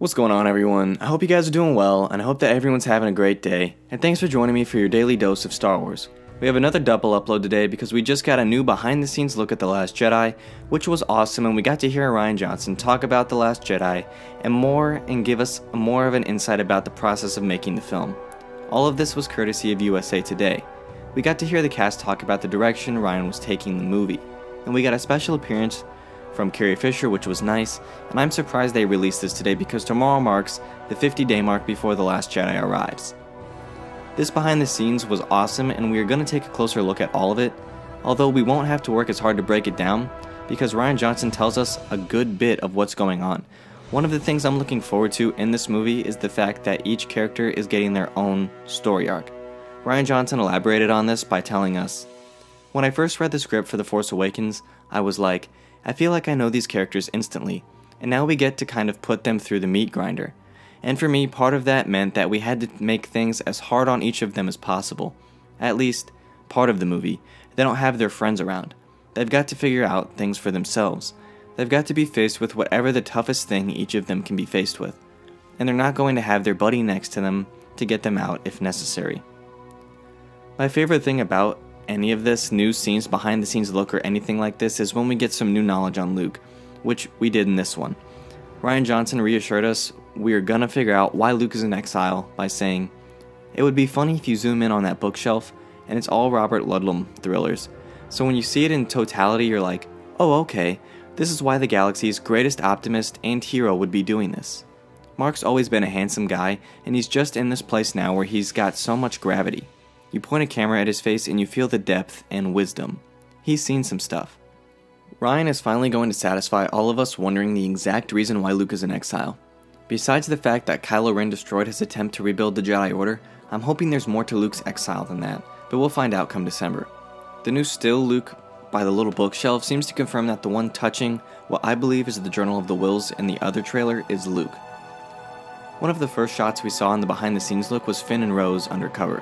What's going on, everyone? I hope you guys are doing well, and I hope that everyone's having a great day, and thanks for joining me for your daily dose of Star Wars. We have another double upload today because we just got a new behind the scenes look at The Last Jedi, which was awesome, and we got to hear Rian Johnson talk about The Last Jedi and give us more of an insight about the process of making the film. All of this was courtesy of USA Today. We got to hear the cast talk about the direction Rian was taking the movie, and we got a special appearance from Carrie Fisher, which was nice, and I'm surprised they released this today because tomorrow marks the 50-day mark before The Last Jedi arrives. This behind the scenes was awesome, and we are going to take a closer look at all of it, although we won't have to work as hard to break it down because Rian Johnson tells us a good bit of what's going on. One of the things I'm looking forward to in this movie is the fact that each character is getting their own story arc. Rian Johnson elaborated on this by telling us, "When I first read the script for The Force Awakens, I was like, I feel like I know these characters instantly, and now we get to kind of put them through the meat grinder. And for me, part of that meant that we had to make things as hard on each of them as possible. At least, part of the movie. They don't have their friends around. They've got to figure out things for themselves. They've got to be faced with whatever the toughest thing each of them can be faced with. And they're not going to have their buddy next to them to get them out if necessary." My favorite thing about any of this new scenes, behind the scenes look, or anything like this is when we get some new knowledge on Luke, which we did in this one. Rian Johnson reassured us we are gonna figure out why Luke is in exile by saying, "It would be funny if you zoom in on that bookshelf and it's all Robert Ludlum thrillers. So when you see it in totality, you're like, oh okay, this is why the galaxy's greatest optimist and hero would be doing this. Mark's always been a handsome guy, and he's just in this place now where he's got so much gravity. You point a camera at his face and you feel the depth and wisdom. He's seen some stuff." Rian is finally going to satisfy all of us wondering the exact reason why Luke is in exile. Besides the fact that Kylo Ren destroyed his attempt to rebuild the Jedi Order, I'm hoping there's more to Luke's exile than that, but we'll find out come December. The new still Luke by the little bookshelf seems to confirm that the one touching what I believe is the Journal of the Wills in the other trailer is Luke. One of the first shots we saw in the behind the scenes look was Finn and Rose undercover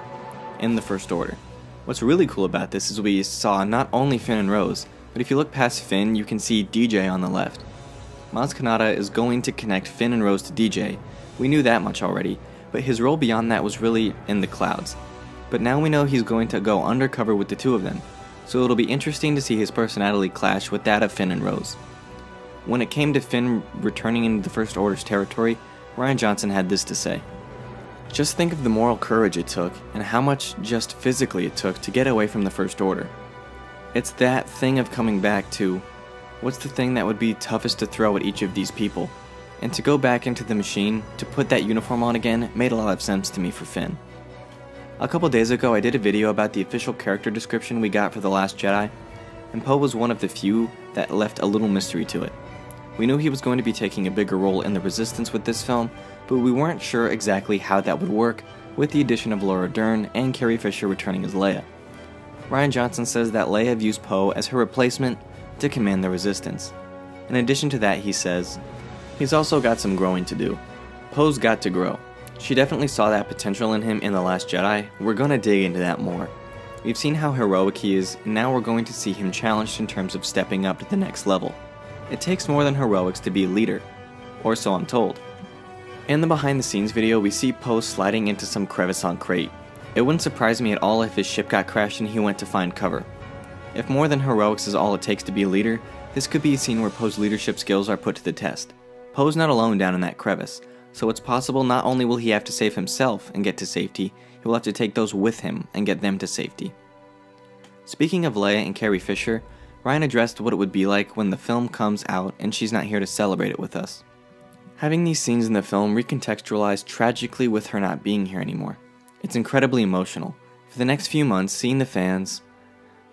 in the First Order. What's really cool about this is we saw not only Finn and Rose, but if you look past Finn, you can see DJ on the left. Maz Kanata is going to connect Finn and Rose to DJ. We knew that much already, but his role beyond that was really in the clouds. But now we know he's going to go undercover with the two of them, so it'll be interesting to see his personality clash with that of Finn and Rose. When it came to Finn returning into the First Order's territory, Rian Johnson had this to say. "Just think of the moral courage it took, and how much just physically it took to get away from the First Order. It's that thing of coming back to, what's the thing that would be toughest to throw at each of these people? And to go back into the machine, to put that uniform on again, made a lot of sense to me for Finn." A couple days ago I did a video about the official character description we got for The Last Jedi, and Poe was one of the few that left a little mystery to it. We knew he was going to be taking a bigger role in the Resistance with this film, but we weren't sure exactly how that would work with the addition of Laura Dern and Carrie Fisher returning as Leia. Rian Johnson says that Leia views Poe as her replacement to command the Resistance. In addition to that, he says, he's also got some growing to do. Poe's got to grow. She definitely saw that potential in him in The Last Jedi. We're gonna dig into that more. We've seen how heroic he is, and now we're going to see him challenged in terms of stepping up to the next level. It takes more than heroics to be a leader, or so I'm told. In the behind the scenes video, we see Poe sliding into some crevice on Crate. It wouldn't surprise me at all if his ship got crashed and he went to find cover. If more than heroics is all it takes to be a leader, this could be a scene where Poe's leadership skills are put to the test. Poe's not alone down in that crevice, so it's possible not only will he have to save himself and get to safety, he will have to take those with him and get them to safety. Speaking of Leia and Carrie Fisher, Rian addressed what it would be like when the film comes out and she's not here to celebrate it with us. Having these scenes in the film recontextualized tragically with her not being here anymore. It's incredibly emotional. For the next few months, seeing the fans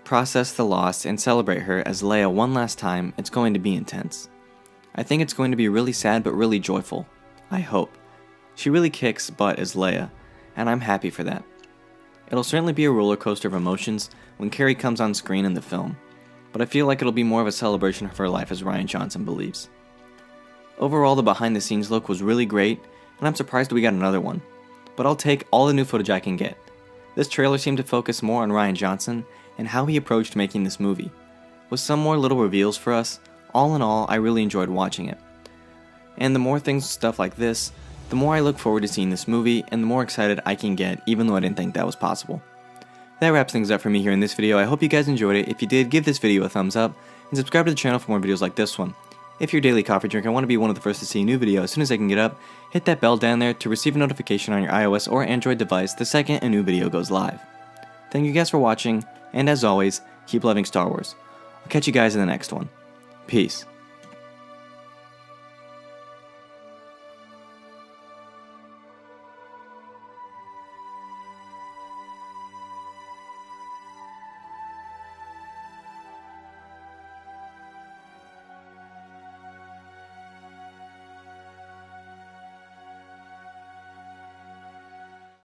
process the loss and celebrate her as Leia one last time, it's going to be intense. I think it's going to be really sad but really joyful. I hope. She really kicks butt as Leia, and I'm happy for that. It'll certainly be a roller coaster of emotions when Carrie comes on screen in the film, but I feel like it'll be more of a celebration of her life as Rian Johnson believes. Overall, the behind the scenes look was really great, and I'm surprised we got another one. But I'll take all the new footage I can get. This trailer seemed to focus more on Rian Johnson and how he approached making this movie. With some more little reveals for us, all in all, I really enjoyed watching it. and the more stuff like this, the more I look forward to seeing this movie, and the more excited I can get, even though I didn't think that was possible. That wraps things up for me here in this video. I hope you guys enjoyed it. If you did, give this video a thumbs up, and subscribe to the channel for more videos like this one. If you're a daily coffee drinker and want to be one of the first to see a new video as soon as I can get up, hit that bell down there to receive a notification on your iOS or Android device the second a new video goes live. Thank you guys for watching, and as always, keep loving Star Wars. I'll catch you guys in the next one. Peace.